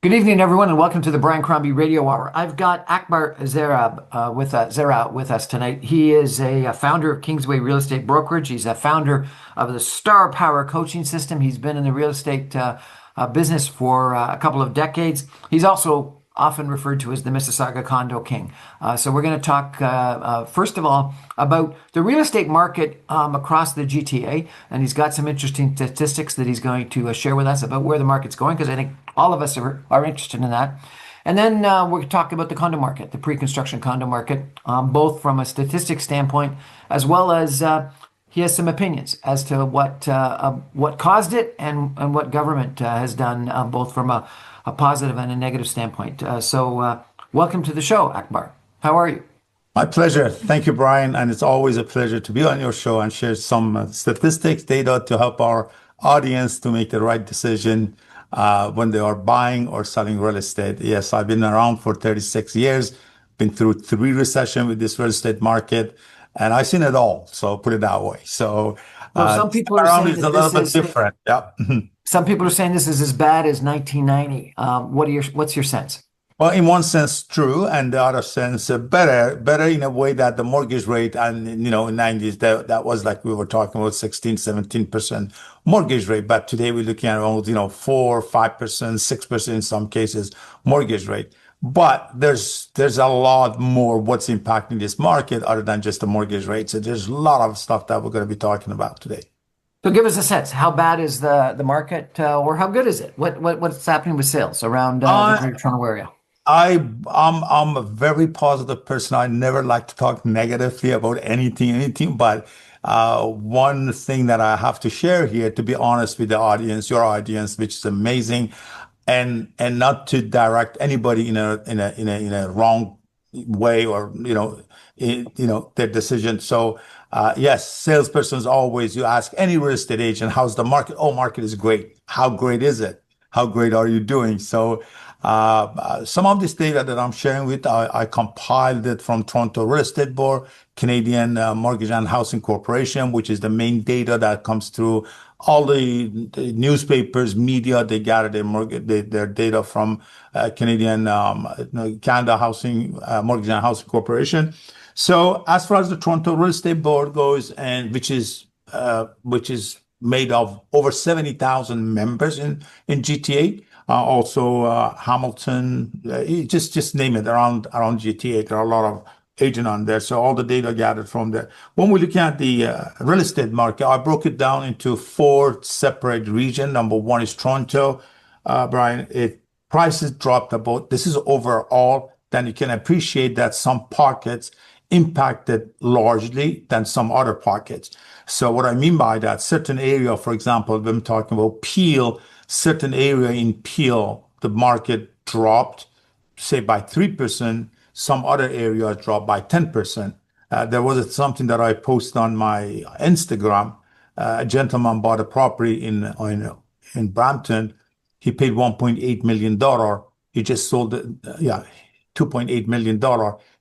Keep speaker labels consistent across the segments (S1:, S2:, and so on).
S1: Good evening, everyone, and welcome to the Brian Crombie Radio Hour. I've got Akbar Zareh with us tonight. He is a founder of Kingsway Real Estate Brokerage. He's a founder of the Star Power Coaching System. He's been in the real estate business for a couple of decades. He's also often referred to as the Mississauga Condo King. So we're going to talk, first of all, about the real estate market across the GTA. And he's got some interesting statistics that he's going to share with us about where the market's going, because I think all of us are interested in that. And then we're going to talk about the condo market, the pre-construction condo market, both from a statistics standpoint, as well as he has some opinions as to what caused it and what government has done, both from a positive and a negative standpoint. So welcome to the show, Akbar. How are you?
S2: My pleasure. Thank you, Brian. And it's always a pleasure to be on your show and share some statistics, data to help our audience to make the right decision when they are buying or selling real estate. Yes, I've been around for 36 years, been through 3 recessions with this real estate market, and I've seen it all. So put it that way. So
S1: Some people are
S2: around
S1: saying
S2: is
S1: that
S2: a little bit different. Yeah.
S1: some people are saying this is as bad as 1990. What's your sense?
S2: Well, in one sense, true, and the other sense, better in a way that the mortgage rate, and in 90s, that was like we were talking about 16, 17% mortgage rate, but today we're looking at around, 4, 5%, 6% in some cases mortgage rate. But there's a lot more what's impacting this market other than just the mortgage rate. So there's a lot of stuff that we're going to be talking about today.
S1: So give us a sense. How bad is the market, or how good is it? What's happening with sales around the Greater Toronto area?
S2: I'm a very positive person. I never like to talk negatively about anything. But one thing that I have to share here, to be honest with the audience, your audience, which is amazing, and not to direct anybody in a wrong way or their decision. So yes, salespersons always, you ask any real estate agent, how's the market? Oh, market is great. How great is it? How great are you doing? So some of this data that I'm sharing with, I compiled it from Toronto Real Estate Board, Canadian Mortgage and Housing Corporation, which is the main data that comes through all the newspapers, media. They gather their data from Canadian Canada Housing Mortgage and Housing Corporation. So as far as the Toronto Real Estate Board goes, and which is made of over 70,000 members in GTA. Also, Hamilton, just name it around GTA. There are a lot of agents on there. So all the data gathered from there. When we look at the real estate market, I broke it down into 4 separate regions. Number one is Toronto. Brian, prices dropped about, this is overall, then you can appreciate that some pockets impacted largely than some other pockets. So what I mean by that, certain area, for example, when I'm talking about Peel, certain area in Peel, the market dropped, say by 3%. Some other areas dropped by 10%. There was something that I posted on my Instagram. A gentleman bought a property in Brampton. He paid $1.8 million. He just sold it. $2.8 million.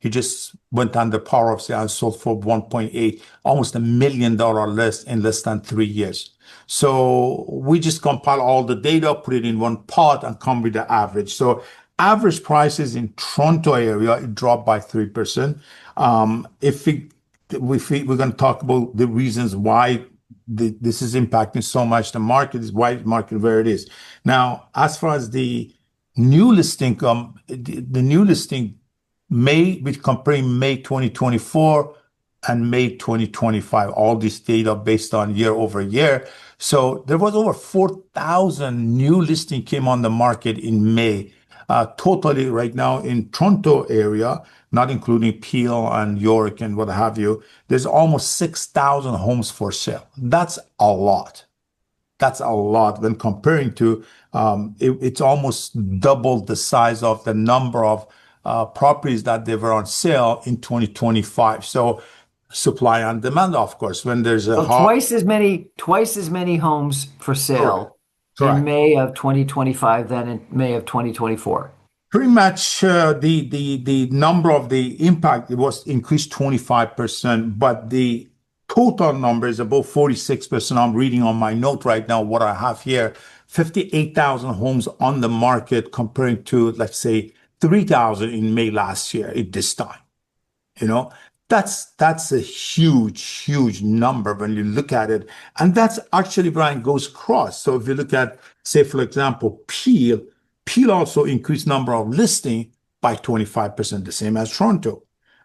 S2: He just went under power of sale and sold for 1.8, almost $1 million less in less than 3 years. So we just compile all the data, put it in one pot, and come with the average. So average prices in Toronto area, it dropped by 3%. We're going to talk about the reasons why this is impacting so much the market, is why the market where it is. Now, as far as the new listing the new listing which comparing May 2024 and May 2025, all this data based on year over year. So there was over 4,000 new listing came on the market in May. Totally right now in Toronto area, not including Peel and York and what have you, there's almost 6,000 homes for sale. That's a lot. That's a lot when comparing to, it's almost double the size of the number of properties that they were on sale in 2025. So supply and demand, of course, when there's
S1: twice as many homes for sale in May of 2025 than in May of 2024.
S2: Pretty much the number of the impact, it was increased 25%, but the total number is about 46%. I'm reading on my note right now what I have here. 58,000 homes on the market comparing to, let's say, 3,000 in May last year at this time. You know, that's a huge number when you look at it. And that's actually, Brian, goes cross. So if you look at, say, for example, Peel also increased number of listing by 25%, the same as Toronto.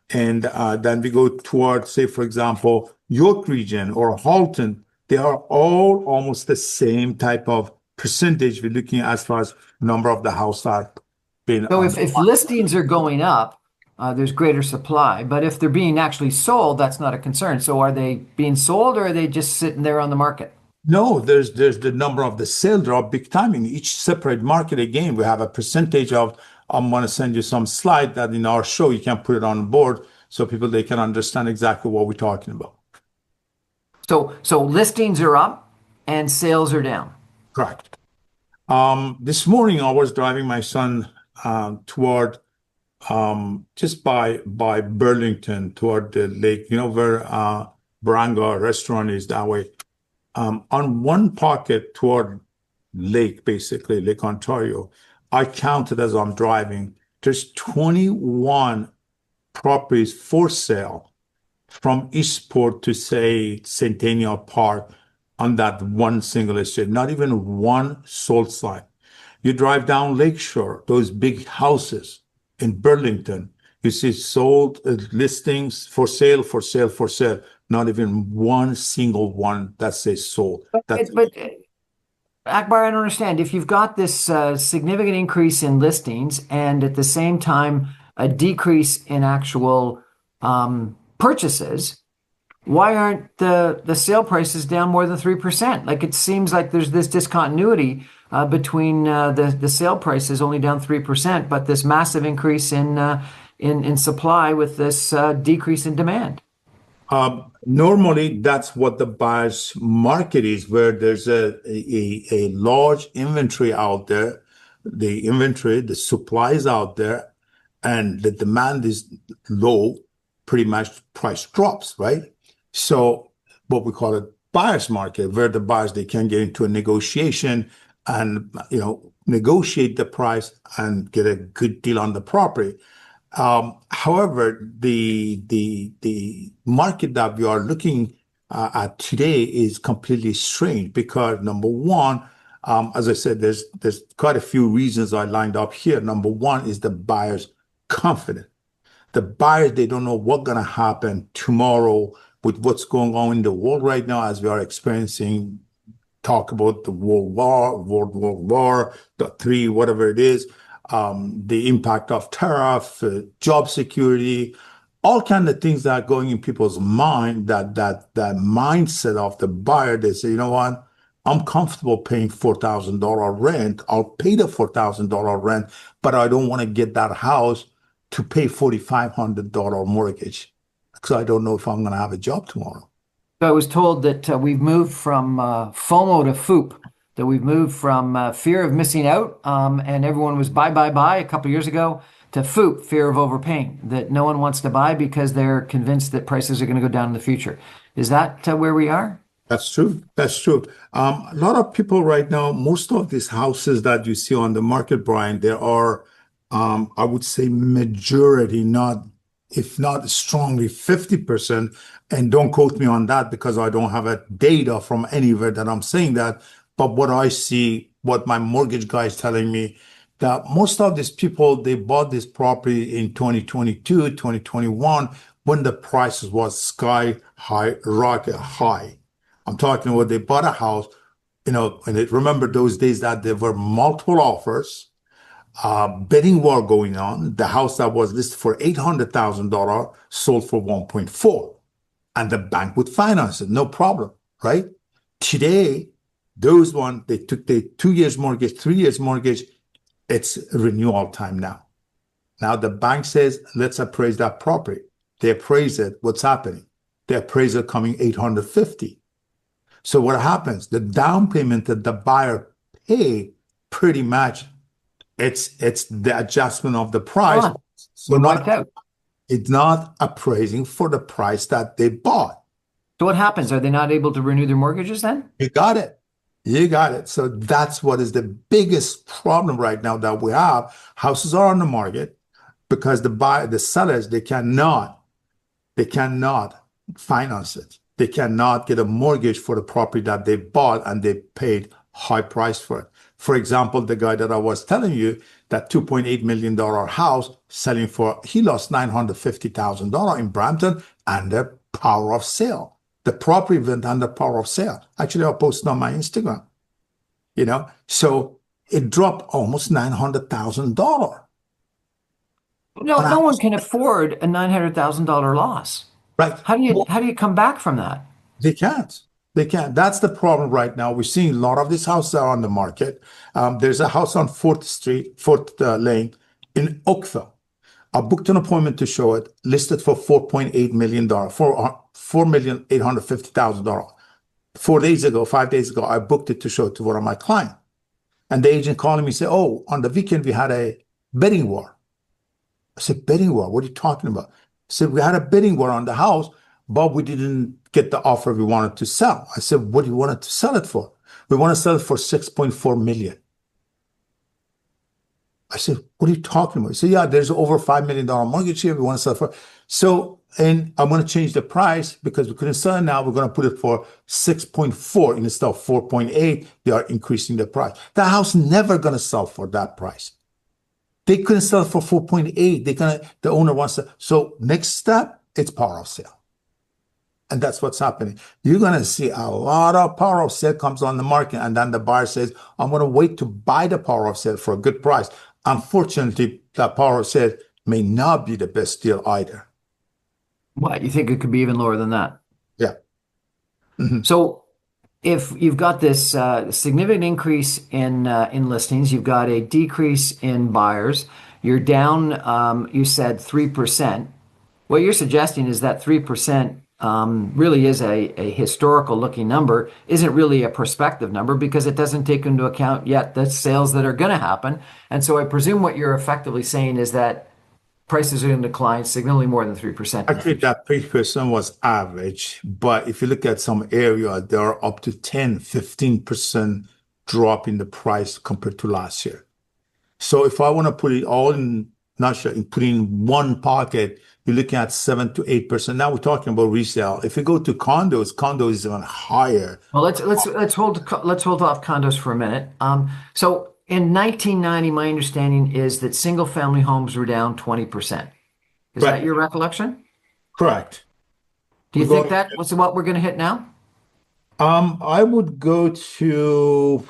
S2: And then we go towards, say, for example, York Region or Halton. They are all almost the same type of percentage we're looking at as far as number of the house that been
S1: So
S2: on.
S1: if listings are going up, there's greater supply. But if they're being actually sold, that's not a concern. So are they being sold or are they just sitting there on the market?
S2: No, there's the number of the sale drop big time in each separate market. Again, we have a percentage of. I'm going to send you some slide that in our show you can put it on the board so people they can understand exactly what we're talking about.
S1: So listings are up and sales are down.
S2: Correct. This morning I was driving my son toward just by Burlington toward the lake, you know, where Baranga restaurant is that way. On one pocket toward lake, basically Lake Ontario, I counted as I'm driving, there's 21 properties for sale from Eastport to say Centennial Park on that one single estate, not even one sold sign. You drive down Lakeshore, those big houses in Burlington, you see sold listings for sale, for sale, for sale. Not even one single one that says sold.
S1: But Akbar, I don't understand. If you've got this significant increase in listings and at the same time a decrease in actual purchases, why aren't the sale prices down more than 3%? Like it seems like there's this discontinuity between the sale prices only down 3%, but this massive increase in supply with this decrease in demand.
S2: Normally, that's what the buyer's market is, where there's a large inventory out there. The inventory, the supply is out there, and the demand is low. Pretty much price drops, right? So what we call a buyer's market, where the buyers they can get into a negotiation and negotiate the price and get a good deal on the property. However, the market that we are looking at today is completely strange because number one, as I said, there's quite a few reasons I lined up here. Number one is the buyer's confidence. The buyers, they don't know what's going to happen tomorrow with what's going on in the world right now as we are experiencing, talk about the World War, the three, whatever it is, the impact of tariff, job security, all kinds of things that are going in people's mind, that mindset of the buyer, they say, you know what? I'm comfortable paying $4,000 rent. I'll pay the $4,000 rent, but I don't want to get that house to pay $4,500 mortgage because I don't know if I'm going to have a job tomorrow.
S1: So I was told that we've moved from FOMO to FOOP, that we've moved from fear of missing out, and everyone was buy a couple of years ago, to FOOP, fear of overpaying, that no one wants to buy because they're convinced that prices are going to go down in the future. Is that where we are?
S2: That's true. That's true. A lot of people right now, most of these houses that you see on the market, Brian, there are, I would say majority, if not strongly 50%, and don't quote me on that because I don't have a data from anywhere that I'm saying that, but what I see, what my mortgage guy is telling me, that most of these people, they bought this property in 2022, 2021, when the prices was sky high, rocket high. I'm talking about they bought a house, and remember those days that there were multiple offers, bidding war going on. The house that was listed for $800,000 sold for 1.4, and the bank would finance it, no problem, right? Today, those one, they took the 2 years mortgage, 3 years mortgage, it's renewal time now. Now the bank says, let's appraise that property. They appraise it. What's happening? The appraiser coming 850. So what happens? The down payment that the buyer pay pretty much it's the adjustment of the price. So it's not appraising for the price that they bought.
S1: So what happens? Are they not able to renew their mortgages then?
S2: You got it. You got it. So that's what is the biggest problem right now that we have. Houses are on the market because the sellers, they cannot finance it. They cannot get a mortgage for the property that they bought and they paid high price for it. For example, the guy that I was telling you, that $2.8 million house selling for, he lost $950,000 in Brampton under power of sale. The property went under power of sale. Actually, I'll post it on my Instagram, So it dropped almost $900,000
S1: No,
S2: on a
S1: no one
S2: house.
S1: can afford a $900,000 loss.
S2: Right.
S1: How do you
S2: Well,
S1: how do you come back from that?
S2: they can't. They can't. That's the problem right now. We're seeing a lot of these houses are on the market. There's a house on 4th Street, 4th Lane in Oakville. I booked an appointment to show it, listed for $4.8 million, for $4,850,000. 4 days ago, 5 days ago, I booked it to show it to one of my clients. And the agent calling me said, "Oh, on the weekend we had a bidding war." I said, "Bidding war? What are you talking about?" I said, "We had a bidding war on the house, but we didn't get the offer we wanted to sell." I said, "What do you want to sell it for?" "We want to sell it for 6.4 million." I said, "What are you talking about?" He said, "Yeah, there's over $5 million mortgage here. We want to sell it for." So, and I'm going to change the price because we couldn't sell it now. We're going to put it for 6.4 instead of 4.8. They are increasing the price. The house never going to sell for that price. They couldn't sell it for 4.8. The owner wants to. So next step, it's power of sale. And that's what's happening. You're going to see a lot of power of sale comes on the market. And then the buyer says, "I'm going to wait to buy the power of sale for a good price." Unfortunately, that power of sale may not be the best deal either.
S1: What, you think it could be even lower than that?
S2: Yeah. Mhm.
S1: So if you've got this significant increase in listings, you've got a decrease in buyers, you're down, you said 3%. What you're suggesting is that 3% really is a historical looking number, isn't really a prospective number because it doesn't take into account yet the sales that are going to happen. And so I presume what you're effectively saying is that prices are going to decline significantly more than 3% in the
S2: Actually,
S1: future.
S2: that 3% was average. But if you look at some area, there are up to 10, 15% drop in the price compared to last year. So if I want to put it all in, not sure, put in one pocket, you're looking at 7 to 8%. Now we're talking about resale. If you go to condos is even higher.
S1: Well, let's hold off condos for a minute. So in 1990, my understanding is that single family homes were down 20%. Is that
S2: Right.
S1: your recollection?
S2: Correct.
S1: Do you
S2: We're
S1: think
S2: going,
S1: that was what we're going to hit now?
S2: I would go to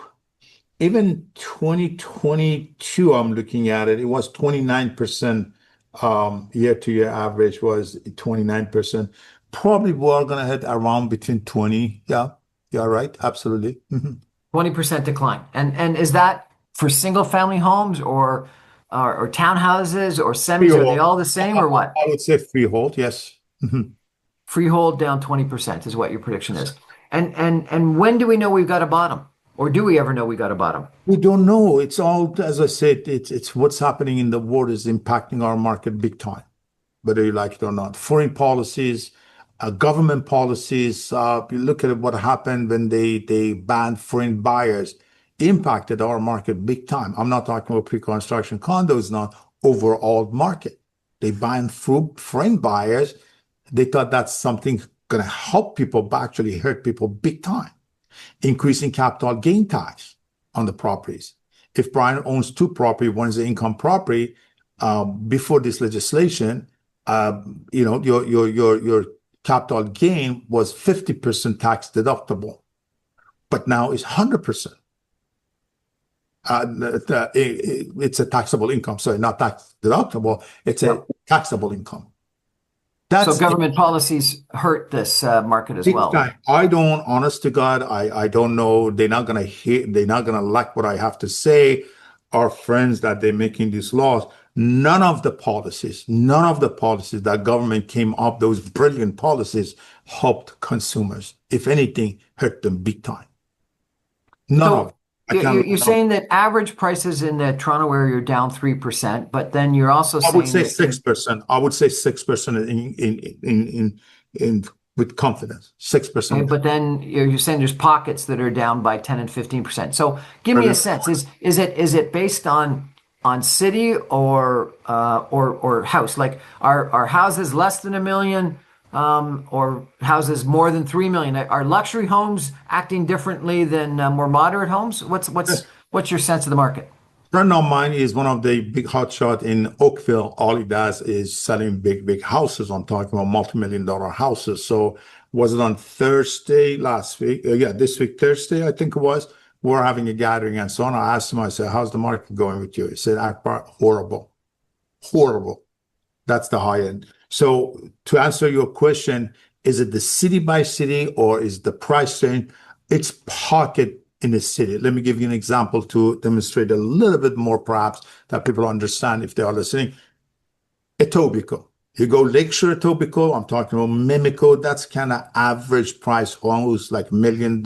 S2: even 2022, I'm looking at it. It was 29%, year to year average was 29%. Probably we're gonna hit around between 20. Yeah, you're right. Absolutely. Mhm.
S1: 20% decline. And is that for single family homes or townhouses or semis? Are they
S2: Freehold.
S1: all the same or what?
S2: I would say freehold, yes. Mhm.
S1: Freehold down 20% is what your prediction is. And when do we know we've got a bottom? Or do we ever know we got a bottom?
S2: We don't know. It's all, as I said, it's what's happening in the world is impacting our market big time, whether you like it or not. Foreign policies, government policies. You look at what happened when they banned foreign buyers, impacted our market big time. I'm not talking about pre-construction condos now, overall market. They banned foreign buyers. They thought that's something going to help people, but actually hurt people big time. Increasing capital gain tax on the properties. If Brian owns two property, one is the income property, before this legislation, your capital gain was 50% tax deductible, but now it's 100%. It's a taxable income. Sorry, not tax deductible. It's a
S1: Yep.
S2: taxable income.
S1: So
S2: That's
S1: government policies hurt this market as
S2: big
S1: well.
S2: time. I don't, honest to God, I don't know. They're not gonna hear, they're not gonna like what I have to say. Our friends that they're making these laws, none of the policies that government came up, those brilliant policies helped consumers. If anything, hurt them big time. None of
S1: So
S2: them. I can't.
S1: you're saying that average prices in the Toronto area are down 3%, but then you're also
S2: I would
S1: saying
S2: say
S1: that
S2: 6%. I would say 6% in with confidence,
S1: Okay,
S2: 6% down.
S1: but then you're saying there's pockets that are down by 10 and 15%. So give me a sense. Is it based on city or house? Like are houses less than 1 million or houses more than 3 million? Are luxury homes acting differently than more moderate homes? What's your sense of the market?
S2: Friend of mine is one of the big hotshot in Oakville. All he does is selling big houses. I'm talking about multi-million dollar houses. So was it on Thursday last week? Yeah, this week, Thursday, I think it was. We're having a gathering and so on. I asked him, I said, how's the market going with you? He said, Akbar, horrible, horrible. That's the high end. So to answer your question, is it the city by city or is the price range? It's pocket in the city. Let me give you an example to demonstrate a little bit more, perhaps, that people understand if they are listening. Etobicoke. You go Lakeshore Etobicoke, I'm talking about Mimico, that's kind of average price homes, like $1 million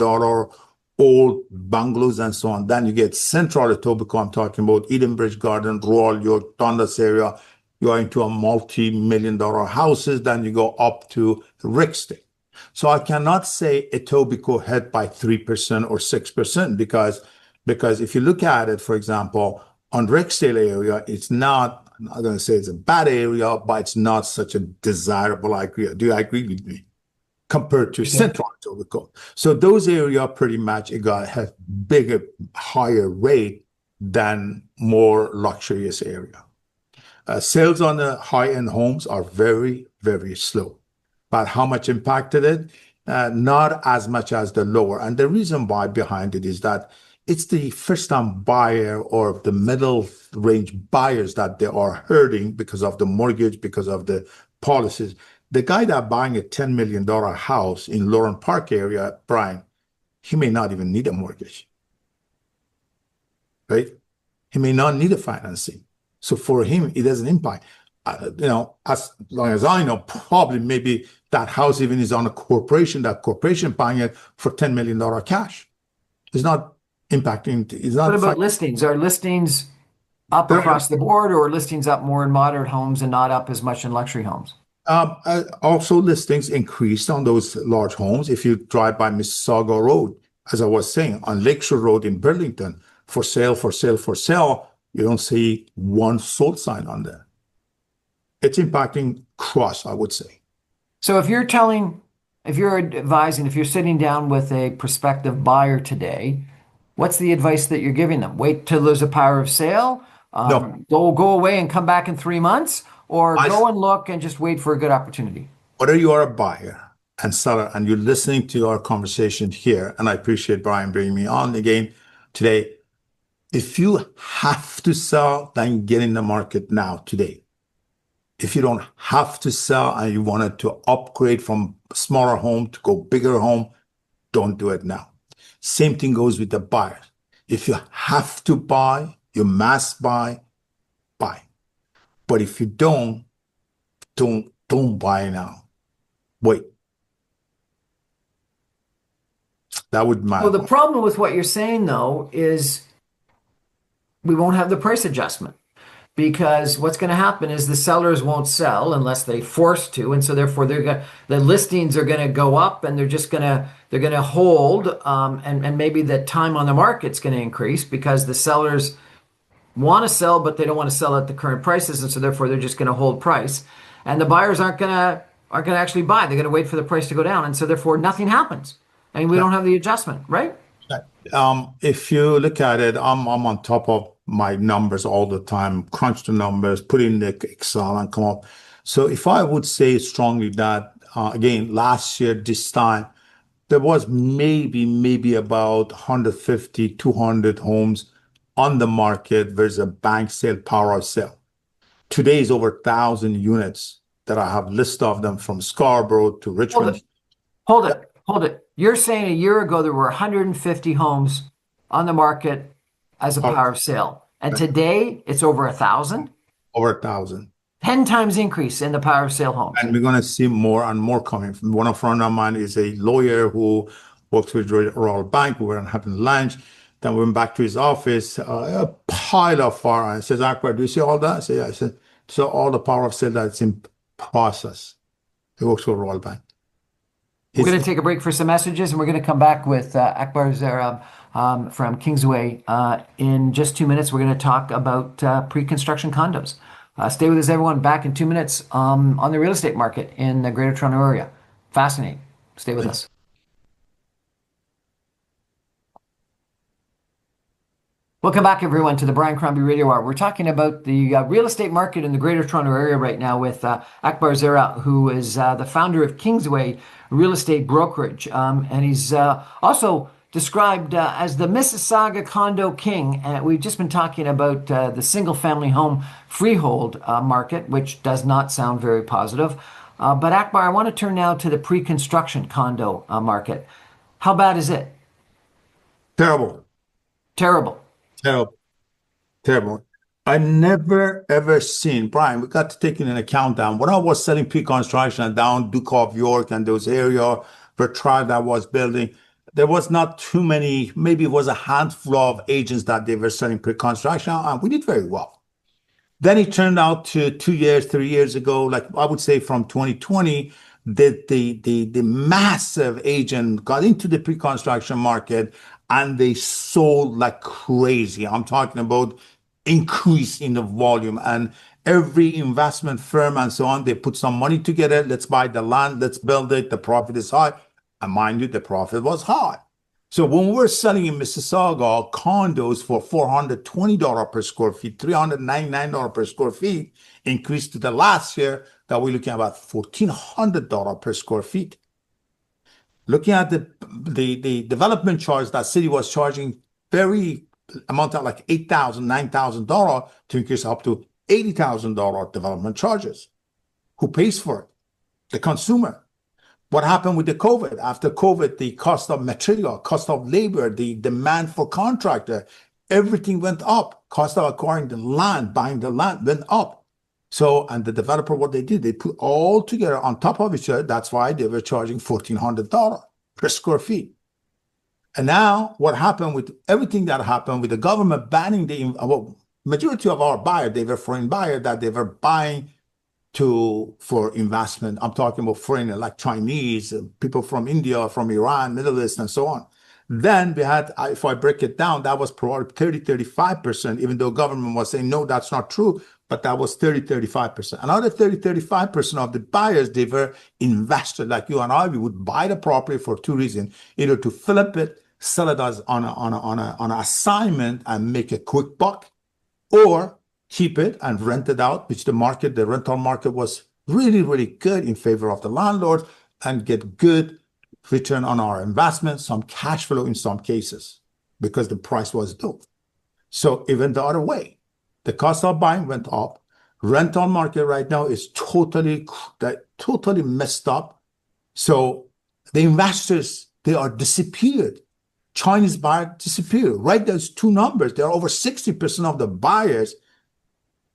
S2: old bungalows and so on. Then you get Central Etobicoke, I'm talking about Edenbridge Garden, Royal York, Dundas area. You're into a multi-million dollar houses. Then you go up to Rixton. So I cannot say Etobicoke hit by 3% or 6% because if you look at it, for example, on Rexdale area, it's not, I'm not going to say it's a bad area, but it's not such a desirable area. Do you agree with me? Compared to Central Etobicoke. So those areas pretty much it got have bigger, higher rate than more luxurious area. Sales on the high-end homes are very slow. But how much impacted it? Not as much as the lower. And the reason why behind it is that it's the first-time buyer or the middle range buyers that they are hurting because of the mortgage, because of the policies. The guy that buying a $10 million house in Lauren Park area, Brian, he may not even need a mortgage, right? He may not need a financing. So for him, it doesn't impact. As long as I know, probably maybe that house even is on a corporation, that corporation buying it for $10 million cash. It's not impacting, it's
S1: What
S2: not,
S1: about listings? Are listings up
S2: they're,
S1: across the board or are listings up more in moderate homes and not up as much in luxury homes?
S2: also listings increased on those large homes. If you drive by Mississauga Road, as I was saying, on Lakeshore Road in Burlington, for sale, for sale, for sale, you don't see one sold sign on there. It's impacting cross, I would say.
S1: So if you're advising, if you're sitting down with a prospective buyer today, what's the advice that you're giving them? Wait till there's a power of sale,
S2: No,
S1: go away and come back in 3 months, or
S2: I
S1: go and look and just wait for a good opportunity.
S2: whether you are a buyer and seller and you're listening to our conversation here, and I appreciate Brian bringing me on again today. If you have to sell, then get in the market now today. If you don't have to sell and you wanted to upgrade from smaller home to go bigger home, don't do it now. Same thing goes with the buyer. If you have to buy, you must buy, buy. But if you don't buy now. Wait. That would be my
S1: So the
S2: advice.
S1: problem with what you're saying though is we won't have the price adjustment because what's going to happen is the sellers won't sell unless they force to, and so therefore the listings are going to go up, and they're going to hold, and maybe the time on the market's going to increase because the sellers want to sell, but they don't want to sell at the current prices, and so therefore they're just going to hold price, and the buyers aren't going to actually buy. They're going to wait for the price to go down, and so therefore nothing happens, and we don't have the adjustment, right?
S2: If you look at it, I'm on top of my numbers all the time, crunch the numbers, put in the Excel and come up. So if I would say strongly that, again, last year, this time, there was maybe about 150, 200 homes on the market. There's a bank sale, power of sale. Today is over 1,000 units that I have list of them from Scarborough to
S1: Hold
S2: Richmond.
S1: it, hold it, hold it. You're saying a year ago there were 150 homes on the market as a
S2: Over,
S1: power of sale, and today it's over 1,000.
S2: over 1,000.
S1: 10 times increase in the power of sale homes.
S2: And we're going to see more and more coming. One of friend of mine is a lawyer who works with Royal Bank. We were having lunch. Then we went back to his office, a pile of fire. And he says, Akbar, do you see all that? I said, yeah. I said, so all the power of sale that's in process. He works for Royal Bank.
S1: We're
S2: It's
S1: going to take a break for some messages, and we're going to come back with Akbar Zareh from Kingsway. In just 2 minutes, we're going to talk about pre-construction condos. Stay with us, everyone. Back in 2 minutes on the real estate market in the Greater Toronto Area. Fascinating. Stay with us. Welcome back, everyone, to the Brian Crombie Radio Hour. We're talking about the real estate market in the Greater Toronto Area right now with Akbar Zareh, who is the founder of Kingsway Real Estate Brokerage. And he's also described as the Mississauga Condo King. We've just been talking about the single-family home freehold market, which does not sound very positive. But Akbar, I want to turn now to the pre-construction condo market. How bad is it?
S2: terrible,
S1: Terrible.
S2: terrible, terrible. I never ever seen, Brian, we got to take in an account down. When I was selling pre-construction down Duke of York and those area, the tribe that was building, there was not too many, maybe it was a handful of agents that they were selling pre-construction, and we did very well. Then it turned out to 2 years, 3 years ago, like I would say from 2020, that the massive agent got into the pre-construction market and they sold like crazy. I'm talking about increase in the volume, and every investment firm and so on, they put some money together. Let's buy the land, let's build it. The profit is high. And mind you, the profit was high. So when we're selling in Mississauga condos for $420 per square feet, $399 per square feet, increased to the last year that we're looking at about $1,400 per square feet. Looking at the development charge that city was charging, very amount of like $8,000, $9,000 to increase up to $80,000 development charges. Who pays for it? The consumer. What happened with the COVID? After COVID, the cost of material, cost of labor, the demand for contractor, everything went up. Cost of acquiring the land, buying the land went up. So, and the developer, what they did, they put all together on top of each other. That's why they were charging $1,400 per square feet. And now what happened with everything that happened with the government banning majority of our buyers, they were foreign buyers that they were buying for investment. I'm talking about foreign, like Chinese, people from India, from Iran, Middle East, and so on. Then we had, if I break it down, that was probably 35%, even though government was saying, no, that's not true, but that was 35%. Another 35% of the buyers, they were investors like you and I. We would buy the property for two reasons, either to flip it, sell it as on an assignment and make a quick buck, or keep it and rent it out, which the rental market was really, really good in favor of the landlord and get good return on our investment, some cash flow in some cases, because the price was low. So even the other way, the cost of buying went up. Rental market right now is totally messed up. So the investors, they are disappeared. Chinese buyers disappeared. Right, those two numbers, there are over 60% of the buyers,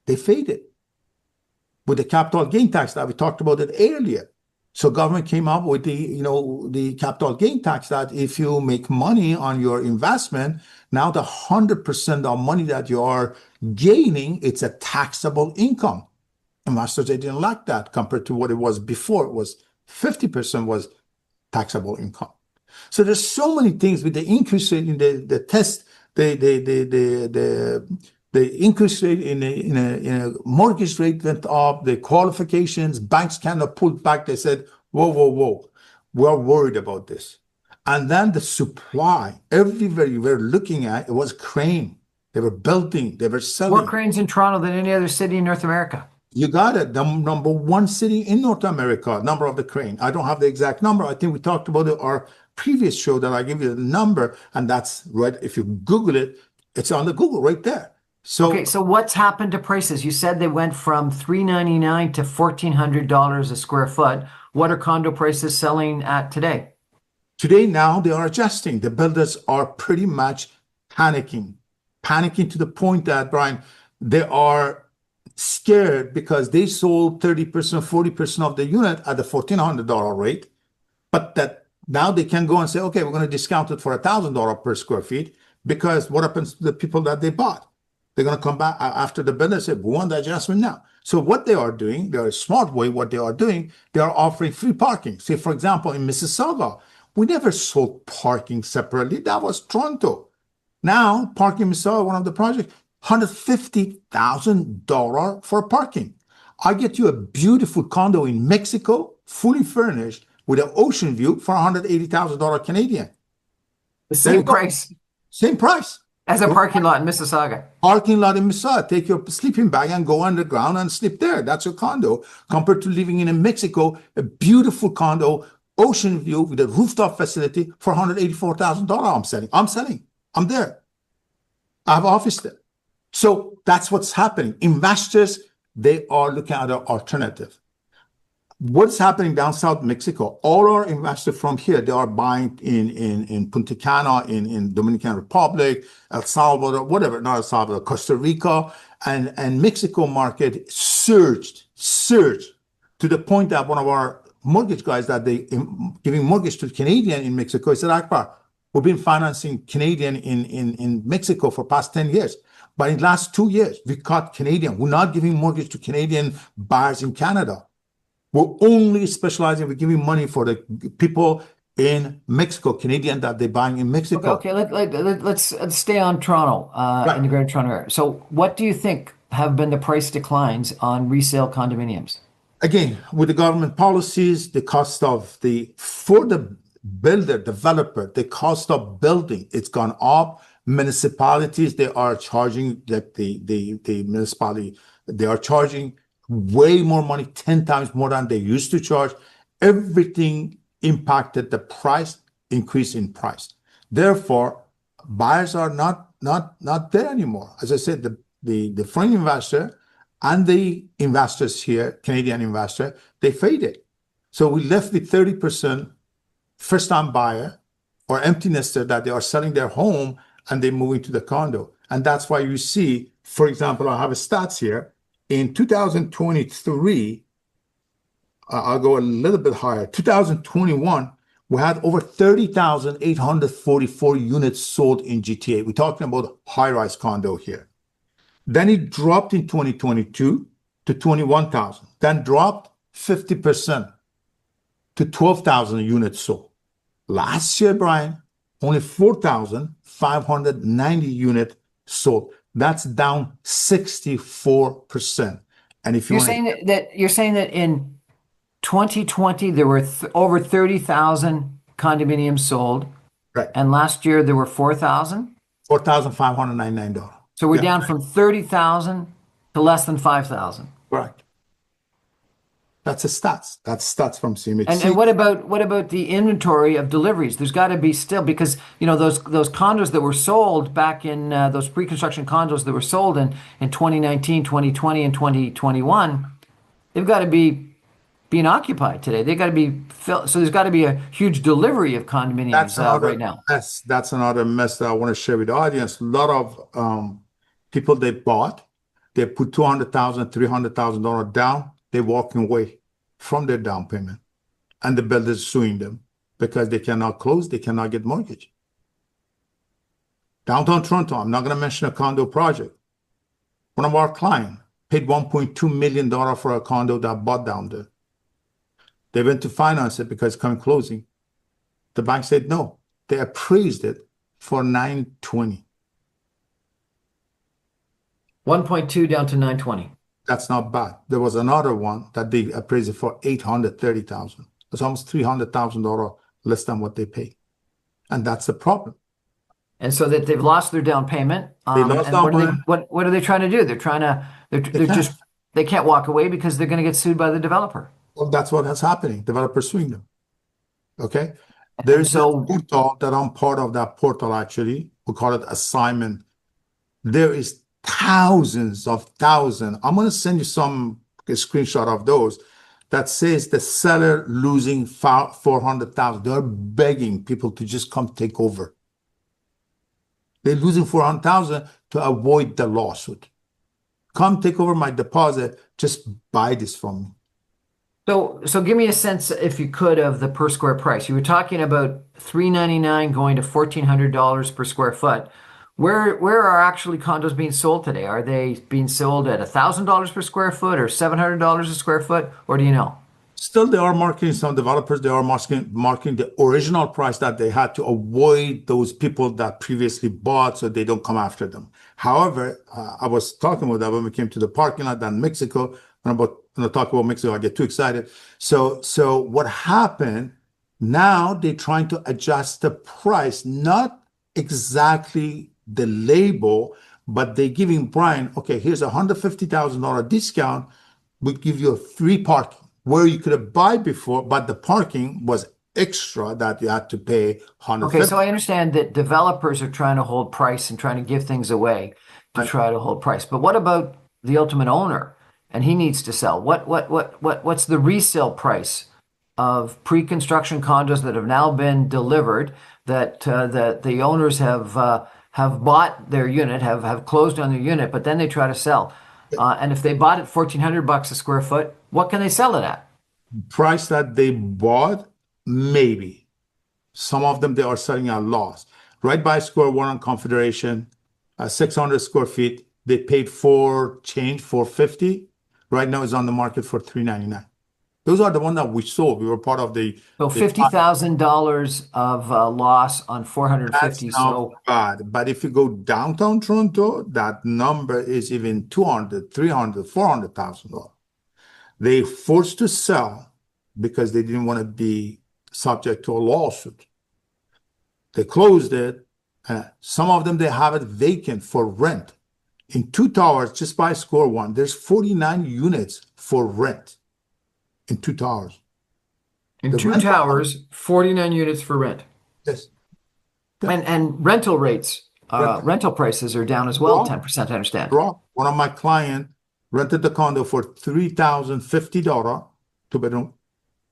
S2: they faded with the capital gain tax that we talked about it earlier. So government came up with the capital gain tax that if you make money on your investment, now the 100% of money that you are gaining, it's a taxable income. Investors, they didn't like that compared to what it was before. It was 50% was taxable income. So there's so many things with the increase in the test, the interest rate in a mortgage rate went up, the qualifications, banks kind of pulled back. They said, whoa, we're worried about this. And then the supply, everywhere you were looking at, it was crane. They were building, they were selling.
S1: More cranes in Toronto than any other city in North America.
S2: You got it. The number one city in North America, number of the crane. I don't have the exact number. I think we talked about it our previous show that I give you the number, and that's right. If you Google it, it's on the Google right there.
S1: So what's happened to prices? You said they went from $399 to $1,400 a square foot. What are condo prices selling at today?
S2: Today, now they are adjusting. The builders are pretty much panicking to the point that, Brian, they are scared because they sold 30%, 40% of the unit at the $1,400 rate, but that now they can go and say, okay, we're going to discount it for $1,000 per square feet, because what happens to the people that they bought? They're going to come back after the builder said, we want the adjustment now. So what they are doing, they're a smart way, what they are doing, they are offering free parking. Say, for example, in Mississauga, we never sold parking separately. That was Toronto. Now, parking in Mississauga, one of the projects, $150,000 for parking. I get you a beautiful condo in Mexico, fully furnished, with an ocean view for $180,000 Canadian.
S1: The
S2: There you
S1: same
S2: go.
S1: price
S2: Same price.
S1: as a parking lot in Mississauga.
S2: Parking lot in Mississauga. Take your sleeping bag and go underground and sleep there. That's your condo. Compared to living in Mexico, a beautiful condo, ocean view with a rooftop facility for $184,000. I'm selling. I'm selling. I'm there. I have office there. So that's what's happening. Investors, they are looking at an alternative. What's happening down south Mexico? All our investors from here, they are buying in Punta Cana, in Dominican Republic, El Salvador, whatever, not El Salvador, Costa Rica, and Mexico market surged to the point that one of our mortgage guys that they giving mortgage to Canadian in Mexico, he said, Akbar, we've been financing Canadian in Mexico for past 10 years. But in the last 2 years, we cut Canadian. We're not giving mortgage to Canadian buyers in Canada. We're only specializing, we're giving money for the people in Mexico, Canadian that they're buying in Mexico.
S1: Okay, let's stay on Toronto, in the Greater Toronto Area. So what do you think have been the price declines on resale condominiums?
S2: Again, with the government policies, the cost of for the builder, developer, the cost of building, it's gone up. Municipalities, they are charging, like the municipality, they are charging way more money, 10 times more than they used to charge. Everything impacted the price, increase in price. Therefore, buyers are not there anymore. As I said, the foreign investor and the investors here, Canadian investor, they faded. So we left with 30% first-time buyer or empty nester that they are selling their home and they're moving to the condo. And that's why you see, for example, I have a stats here. In 2023, I'll go a little bit higher. 2021, we had over 30,844 units sold in GTA. We're talking about high-rise condo here. Then it dropped in 2022 to 21,000. Then dropped 50% to 12,000 units sold. Last year, Brian, only 4,590 units sold. That's down 64%. And if
S1: you're saying that in 2020 there were over 30,000 condominiums sold,
S2: right,
S1: and last year there were 4,000.
S2: $4,599.
S1: So we're down from 30,000 to less than 5,000.
S2: Correct. That's a stats. That's stats from CMHC.
S1: And what about the inventory of deliveries? There's got to be still, because those condos that were sold back in those pre-construction condos that were sold in 2019, 2020, and 2021, they've got to be being occupied today. They've got to be filled. So there's got to be a huge delivery of condominiums right now.
S2: That's another mess that I want to share with the audience. A lot of people they bought, they put $200,000, $300,000 down. They're walking away from their down payment, and the builder's suing them because they cannot close, they cannot get mortgage. Downtown Toronto, I'm not going to mention a condo project. One of our clients paid $1.2 million for a condo that bought down there. They went to finance it because it's coming closing. The bank said no. They appraised it for $920.
S1: 1.2 down to 920.
S2: That's not bad. There was another one that they appraised it for $830,000. It's almost $300,000 less than what they paid, and that's the problem.
S1: And so that they've lost their down payment.
S2: They lost down payment.
S1: What are they trying to do? They can't walk away because they're going to get sued by the developer.
S2: Well, that's what is happening. Developers suing them. Okay. There's a portal that I'm part of. That portal, actually, we call it assignment. There is thousands. I'm going to send you a screenshot of those that says the seller losing $400,000. They're begging people to just come take over. They're losing $400,000 to avoid the lawsuit. Come take over my deposit. Just buy this from me.
S1: So give me a sense, if you could, of the per square price. You were talking about $399 going to $1,400 per square foot. Where are actually condos being sold today? Are they being sold at $1,000 per square foot or $700 a square foot, or do you know?
S2: Still, they are marketing some developers, they are marketing the original price that they had to avoid those people that previously bought so they don't come after them. However, I was talking about that when we came to the parking lot in Mexico. When I talk about Mexico, I get too excited. So what happened now, they're trying to adjust the price, not exactly the label, but they're giving Brian, okay, here's a $150,000 discount. We give you a free parking where you could have buy before, but the parking was extra that you had to pay
S1: Okay, so
S2: 150.
S1: I understand that developers are trying to hold price and trying to give things away to
S2: Right.
S1: try to hold price. But what about the ultimate owner? And he needs to sell. What's the resale price of pre-construction condos that have now been delivered that the owners have bought their unit, have closed on their unit, but then they try to sell. And if they bought it $1,400 a square foot, what can they sell it at?
S2: Price that they bought, maybe. Some of them they are selling at loss. Right by Square One on Confederation, 600 square feet, they paid for change 450. Right now it's on the market for 399. Those are the ones that we sold. We were part of
S1: So
S2: the
S1: $50,000 of loss on
S2: That's
S1: 450.
S2: not
S1: So
S2: bad. But if you go downtown Toronto, that number is even 200, 300, $400,000. They forced to sell because they didn't want to be subject to a lawsuit. They closed it. Some of them, they have it vacant for rent. In two towers, just by Square One, there's 49 units for rent in two towers.
S1: in
S2: The
S1: two
S2: rental,
S1: towers, 49 units for rent.
S2: yes,
S1: And rental rates,
S2: rent
S1: rental prices are down as well,
S2: drop,
S1: 10%, I understand.
S2: drop. One of my clients rented the condo for $3,050, two bedroom.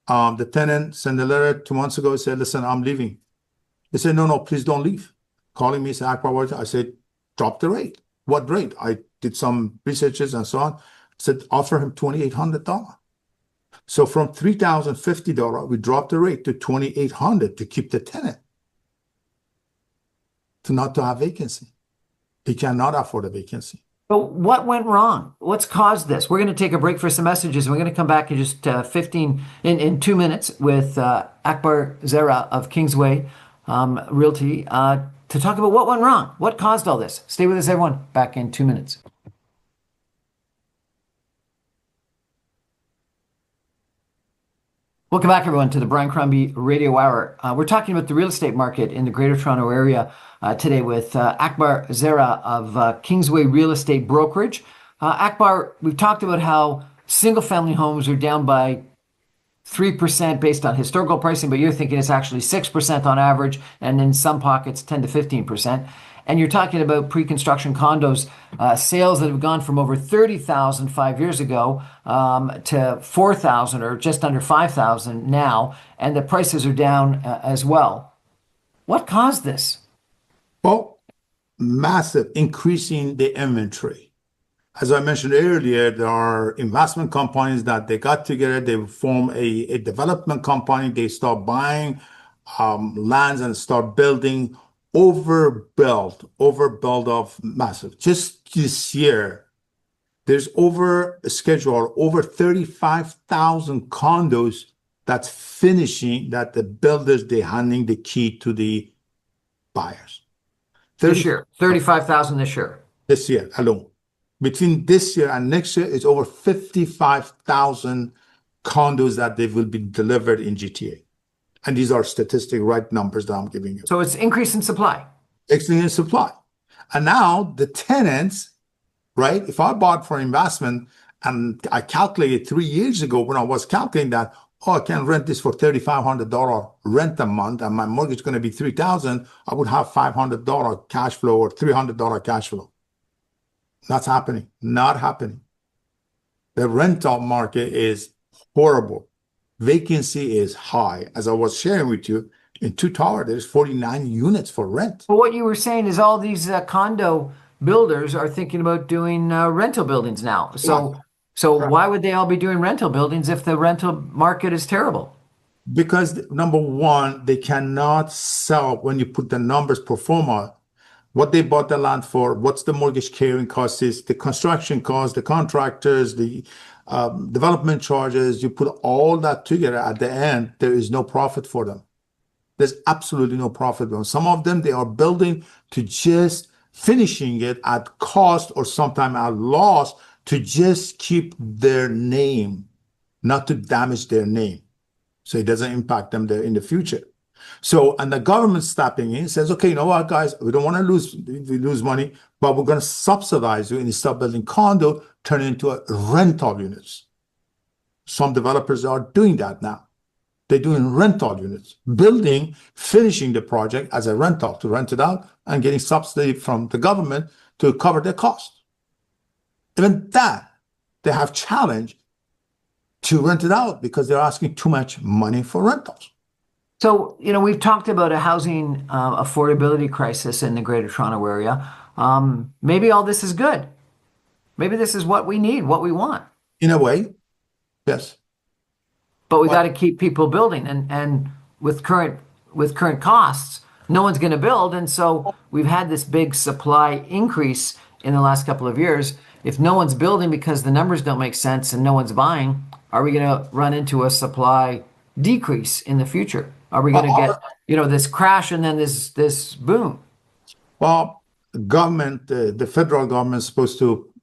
S2: The tenant sent a letter 2 months ago, said, listen, I'm leaving. They said, no, no, please don't leave. Calling me, said, Akbar, I said, drop the rate. What rate? I did some researches and so on. Said, offer him $2,800. So from $3,050, we dropped the rate to $2,800 to keep the tenant, to not to have vacancy. He cannot afford a vacancy.
S1: But what went wrong? What's caused this? We're going to take a break for some messages. We're going to come back in just 15 in 2 minutes with Akbar Zareh of Kingsway Realty to talk about what went wrong. What caused all this? Stay with us, everyone. Back in 2 minutes. Welcome back, everyone, to the Brian Crombie Radio Hour. We're talking about the real estate market in the Greater Toronto Area today with Akbar Zareh of Kingsway Real Estate Brokerage. Akbar, we've talked about how single-family homes are down by 3% based on historical pricing, but you're thinking it's actually 6% on average, and in some pockets, 10 to 15%. And you're talking about pre-construction condos, sales that have gone from over 30,000 5 years ago to 4,000 or just under 5,000 now, and the prices are down as well. What caused this?
S2: Well, massive increasing the inventory. As I mentioned earlier, there are investment companies that they got together, they form a development company, they start buying lands and start building overbuild of massive. Just this year, there's over a schedule, over 35,000 condos that's finishing that the builders, they're handing the key to the buyers.
S1: This year, 35,000 this year.
S2: This year alone. Between this year and next year, it's over 55,000 condos that they will be delivered in GTA. And these are statistic right numbers that I'm giving you.
S1: So it's increase in supply.
S2: Excellent in supply. And now the tenants, right? If I bought for investment and I calculated 3 years ago when I was calculating that, oh, I can rent this for $3,500 rent a month and my mortgage is going to be $3,000, I would have $500 cash flow or $300 cash flow. That's happening. Not happening. The rental market is horrible. Vacancy is high. As I was sharing with you, in two towers, there's 49 units for rent.
S1: But what you were saying is all these condo builders are thinking about doing rental buildings now. So
S2: Right.
S1: why would they all be doing rental buildings if the rental market is terrible?
S2: Because number one, they cannot sell when you put the numbers pro forma. what they bought the land for, what's the mortgage carrying cost is, the construction cost, the contractors, the development charges. You put all that together at the end, there is no profit for them. There's absolutely no profit for them. Some of them, they are building to just finishing it at cost or sometime at loss to just keep their name, not to damage their name. So it doesn't impact them there in the future. So, and the government stepping in says, okay, you know what, guys, we don't want to lose money, but we're going to subsidize you and stop building condo, turn it into a rental units. Some developers are doing that now. They're doing rental units, building, finishing the project as a rental to rent it out and getting subsidy from the government to cover their cost. Even that, they have challenged to rent it out because they're asking too much money for rentals.
S1: So, we've talked about a housing affordability crisis in the Greater Toronto Area. Maybe all this is good. Maybe this is what we need, what we want.
S2: In a way, yes.
S1: But we got to keep people building, and with current costs, no one's going to build, and so we've had this big supply increase in the last couple of years. If no one's building because the numbers don't make sense and no one's buying, are we going to run into a supply decrease in the future? Are we going to get this crash and then this boom?
S2: Well, government, the federal government is supposed to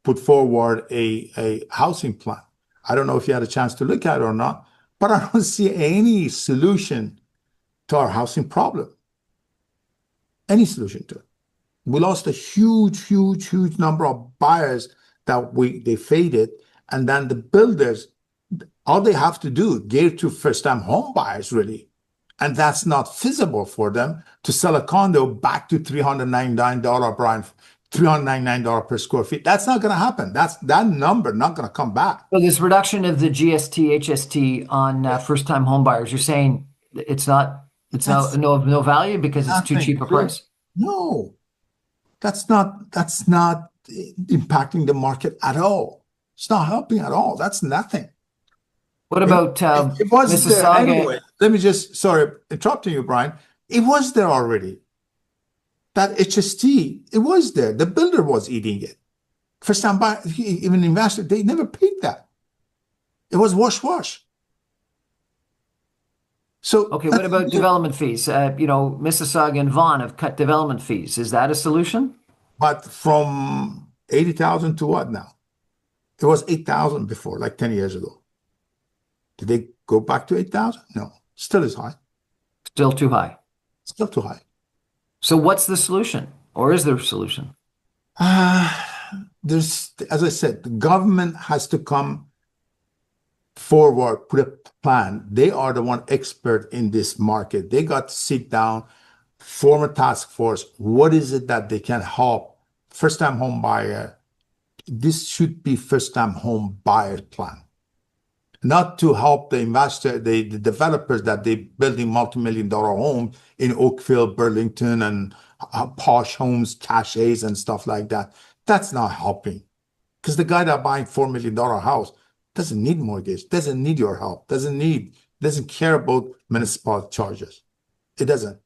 S2: put forward a housing plan. I don't know if you had a chance to look at it or not, but I don't see any solution to our housing problem. Any solution to it. We lost a huge number of buyers that they faded, and then the builders, all they have to do give to first-time home buyers, really. And that's not feasible for them to sell a condo back to $399, Brian, $399 per square feet. That's not going to happen. That number not going to come back.
S1: So this reduction of the GST, HST on first-time home buyers, you're saying it's no value because it's too cheap a price?
S2: No, that's not impacting the market at all. It's not helping at all. That's nothing.
S1: What about
S2: it was
S1: Mississauga?
S2: There anyway. Let me just, sorry, interrupting you, Brian. It was there already. That HST, it was there. The builder was eating it. First time buyer, even investor, they never paid that. It was wash. So
S1: okay, what about development fees? Mississauga and Vaughan have cut development fees. Is that a solution?
S2: But from 80,000 to what now? It was 8,000 before, like 10 years ago. Did they go back to 8,000? No, still is high.
S1: Still too high.
S2: Still too high.
S1: So what's the solution? Or is there a solution?
S2: As I said, the government has to come forward, put a plan. They are the one expert in this market. They got to sit down, form a task force. What is it that they can help first-time home buyer? This should be first-time home buyer plan. Not to help the investor, the developers that they building multi-million-dollar homes in Oakville, Burlington, and posh homes, cachets, and stuff like that. That's not helping. Because the guy that buying $4 million house doesn't need mortgage, doesn't need your help, doesn't care about municipal charges. It doesn't.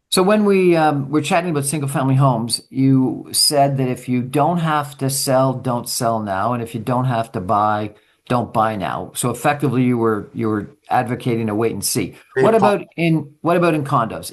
S1: So when we were chatting about single-family homes, you said that if you don't have to sell, don't sell now, and if you don't have to buy, don't buy now. So effectively, you were advocating a wait and see. What about in condos?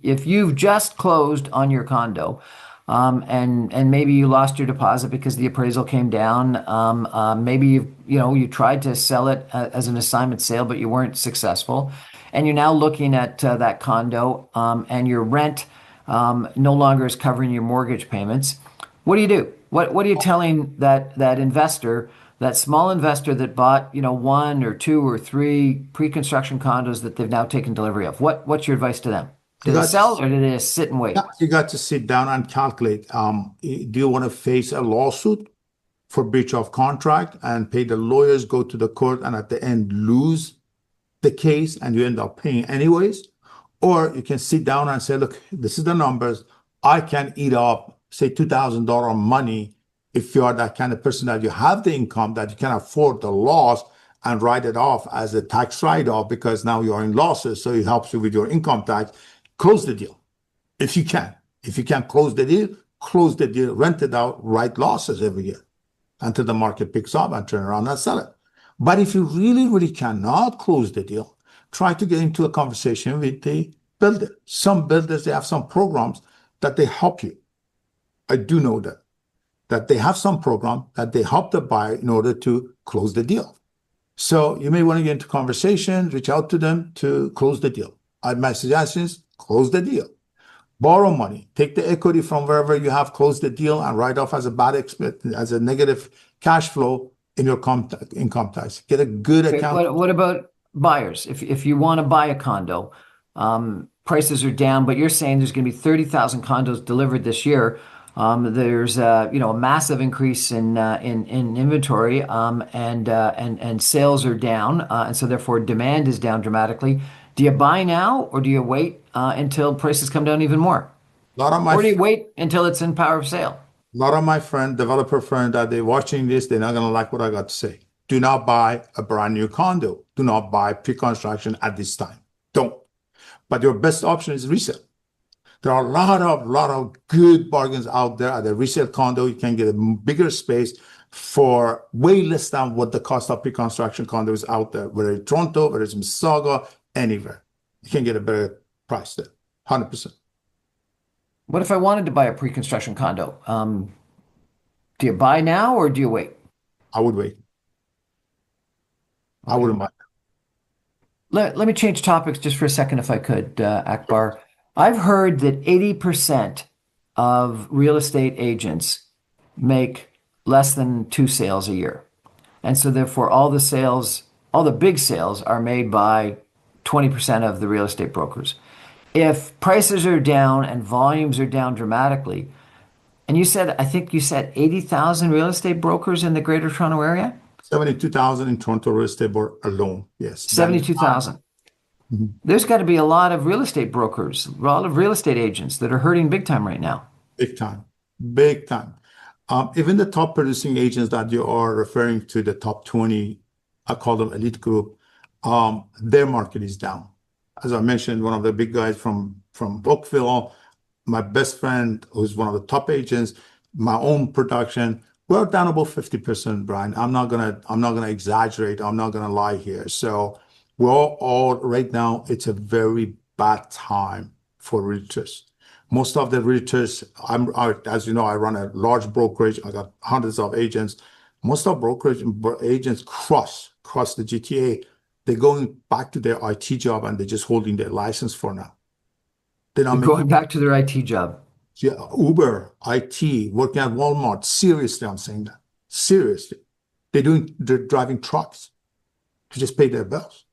S1: If you've just closed on your condo, and maybe you lost your deposit because the appraisal came down, maybe you tried to sell it as an assignment sale, but you weren't successful, and you're now looking at that condo, and your rent no longer is covering your mortgage payments. What do you do? What are you telling that investor? That small investor that bought, one or two or three pre-construction condos that they've now taken delivery of. What's your advice to them? Did they sell or did they just sit and wait?
S2: You got to sit down and calculate. Do you want to face a lawsuit for breach of contract and pay the lawyers, go to the court, and at the end lose the case and you end up paying anyways? Or you can sit down and say, look, this is the numbers. I can eat up, say, $2,000 money. If you are that kind of person that you have the income, that you can afford the loss and write it off as a tax write-off because now you're in losses, so it helps you with your income tax, close the deal if you can. If you can't close the deal, rent it out, write losses every year until the market picks up and turn around and sell it. But if you really, really cannot close the deal, try to get into a conversation with the builder. Some builders, they have some programs that they help you. I do know that they have some program that they help the buyer in order to close the deal. So you may want to get into conversation, reach out to them to close the deal. My suggestion is close the deal. Borrow money, take the equity from wherever you have, close the deal, and write off as a negative cash flow in your income tax. Get a good
S1: Okay,
S2: account.
S1: what about buyers? If you want to buy a condo, prices are down, but you're saying there's going to be 30,000 condos delivered this year. There's a massive increase in inventory, and sales are down, and so therefore demand is down dramatically. Do you buy now, or do you wait until prices come down even more,
S2: A lot of my
S1: or do you wait until it's in power of sale?
S2: developer friend that they're watching this, they're not gonna like what I got to say. Do not buy a brand new condo. Do not buy pre-construction at this time. Don't. But your best option is resale. There are a lot of good bargains out there at a resale condo. You can get a bigger space for way less than what the cost of pre-construction condo is out there, whether it's Toronto, whether it's Mississauga, anywhere. You can get a better price there, 100%.
S1: What if I wanted to buy a pre-construction condo? Do you buy now or do you wait?
S2: I would wait. I
S1: Okay.
S2: wouldn't buy.
S1: Let me change topics just for a second, if I could, Akbar. I've heard that 80% of real estate agents make less than two sales a year. And so therefore all the sales, all the big sales are made by 20% of the real estate brokers. If prices are down and volumes are down dramatically, and I think you said 80,000 real estate brokers in the Greater Toronto area?
S2: 72,000 in Toronto real estate board alone. Yes. That is
S1: 72,000. There's got to be a lot of real estate brokers, a lot of real estate agents that are hurting big time right now.
S2: big time. Big time. Even the top producing agents that you are referring to, the top 20, I call them elite group, their market is down. As I mentioned, one of the big guys from Oakville, my best friend, who's one of the top agents, my own production, we're down about 50%, Brian. I'm not gonna exaggerate. I'm not gonna lie here. So we're all right now, it's a very bad time for realtors. Most of the realtors, as you know, I run a large brokerage. I got hundreds of agents. Most of brokerage agents cross the GTA. They're going back to their IT job and they're just holding their license for now. They're not
S1: They're
S2: making
S1: going back to their IT job.
S2: Uber, IT, working at Walmart. Seriously, I'm saying that. Seriously. They're driving trucks to just pay their bills.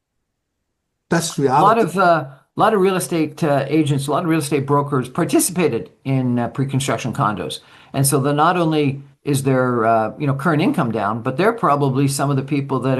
S2: That's reality.
S1: A lot of real estate agents, a lot of real estate brokers participated in pre-construction condos, and so not only is their current income down, but they're probably some of the people that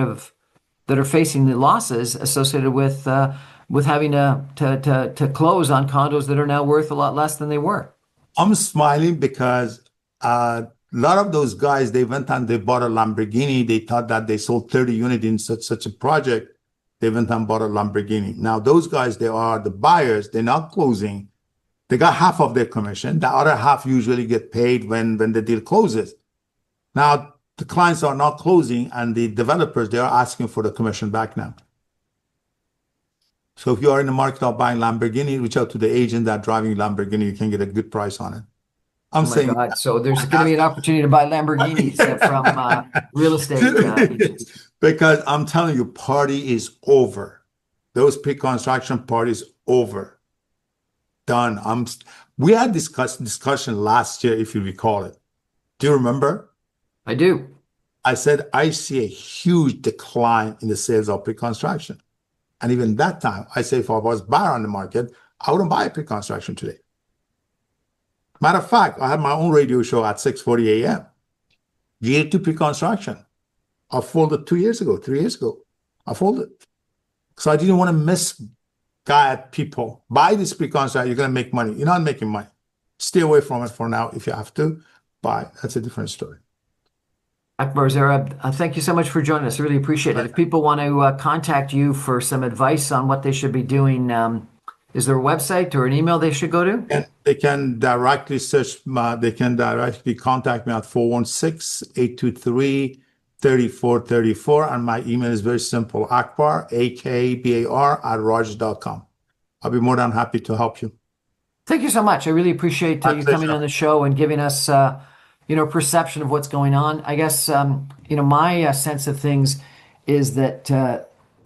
S1: are facing the losses associated with having to close on condos that are now worth a lot less than they were.
S2: I'm smiling because a lot of those guys, they went and they bought a Lamborghini. They thought that they sold 30 units in such a project. They went and bought a Lamborghini. Now, those guys, they are the buyers. They're not closing. They got half of their commission. The other half usually get paid when the deal closes. Now, the clients are not closing, and the developers, they are asking for the commission back now. So if you are in the market of buying Lamborghini, reach out to the agent that driving Lamborghini. You can get a good price on it. I'm
S1: Oh my
S2: saying
S1: God. So there's going to be an opportunity to buy Lamborghinis from real estate agents.
S2: Because I'm telling you, party is over. Those pre-construction parties over. Done. We had this discussion last year, if you recall it. Do you remember?
S1: I do.
S2: I said I see a huge decline in the sales of pre-construction. And even that time, I say if I was buyer on the market, I wouldn't buy a pre-construction today. Matter of fact, I had my own radio show at 6:40 a.m. Geared to pre-construction. I folded 3 years ago. I folded. So I didn't want to misguide people. Buy this pre-construction, you're going to make money. You're not making money. Stay away from it for now. If you have to, buy. That's a different story.
S1: Akbar Zareh, thank you so much for joining us. I really appreciate it. If people want to contact you for some advice on what they should be doing, Is there a website or an email they should go to?
S2: And they can directly they can directly contact me at 416-823-3434. And my email is very simple, Akbar, Akbar, @raj.com. I'll be more than happy to help you.
S1: Thank you so much. I really appreciate
S2: My
S1: you coming
S2: pleasure.
S1: on the show and giving us, perception of what's going on. I guess, my sense of things is that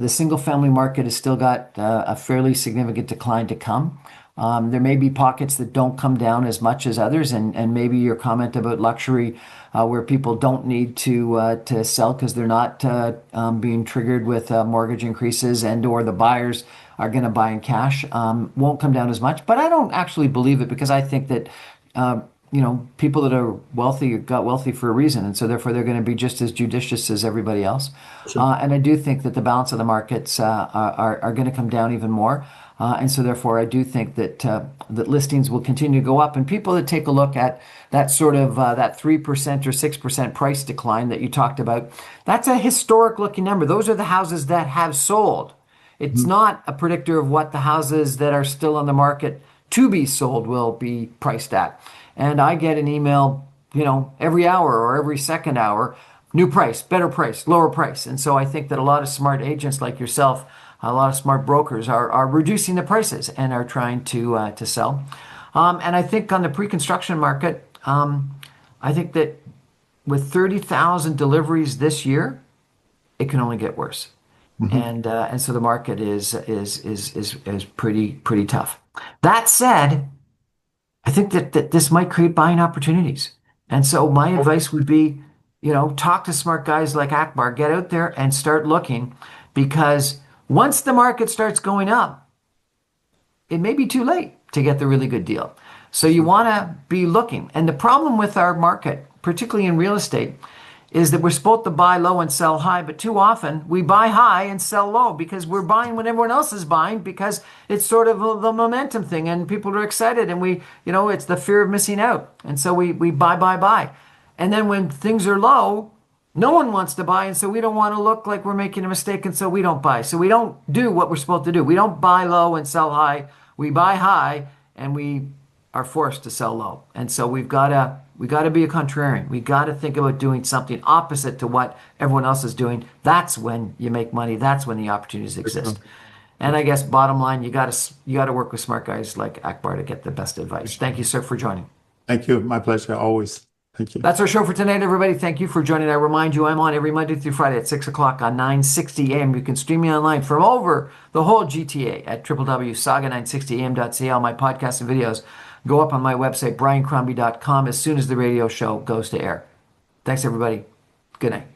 S1: the single family market has still got a fairly significant decline to come. There may be pockets that don't come down as much as others, and maybe your comment about luxury, where people don't need to sell because they're not being triggered with mortgage increases, and or the buyers are going to buy in cash, won't come down as much. But I don't actually believe it, because I think that people that are wealthy got wealthy for a reason, and so therefore they're going to be just as judicious as everybody else.
S2: Sure.
S1: And I do think that the balance of the markets are going to come down even more. And so therefore I do think that that listings will continue to go up, and people that take a look at that sort of that 3% or 6% price decline that you talked about, that's a historic looking number. Those are the houses that have sold. It's
S2: Mhm.
S1: not a predictor of what the houses that are still on the market to be sold will be priced at. And I get an email, every hour or every second hour, new price, better price, lower price. And so I think that a lot of smart agents like yourself, a lot of smart brokers are reducing the prices and are trying to sell. And I think on the pre-construction market, I think that with 30,000 deliveries this year, it can only get worse.
S2: Mhm.
S1: And so the market is pretty tough. That said, I think that this might create buying opportunities. And so my advice would be, talk to smart guys like Akbar, get out there and start looking, because once the market starts going up, it may be too late to get the really good deal. So you want to be looking. And the problem with our market, particularly in real estate, is that we're supposed to buy low and sell high, but too often we buy high and sell low because we're buying when everyone else is buying, because it's sort of the momentum thing and people are excited, and it's the fear of missing out. And so we buy. And then when things are low, no one wants to buy, and so we don't want to look like we're making a mistake, and so we don't buy. So we don't do what we're supposed to do. We don't buy low and sell high. We buy high, and we are forced to sell low. And so we got to be a contrarian. We got to think about doing something opposite to what everyone else is doing. That's when you make money. That's when the opportunities exist. And I guess bottom line, you got to work with smart guys like Akbar to get the best advice. Thank you, sir, for joining.
S2: Thank you. My pleasure, always. Thank you.
S1: That's our show for tonight, everybody. Thank you for joining. I remind you, I'm on every Monday through Friday at 6 o'clock on 960 AM. You can stream me online from over the whole GTA at www.saga960am.ca. All my podcasts and videos go up on my website, briancrombie.com, as soon as the radio show goes to air. Thanks, everybody. Good night.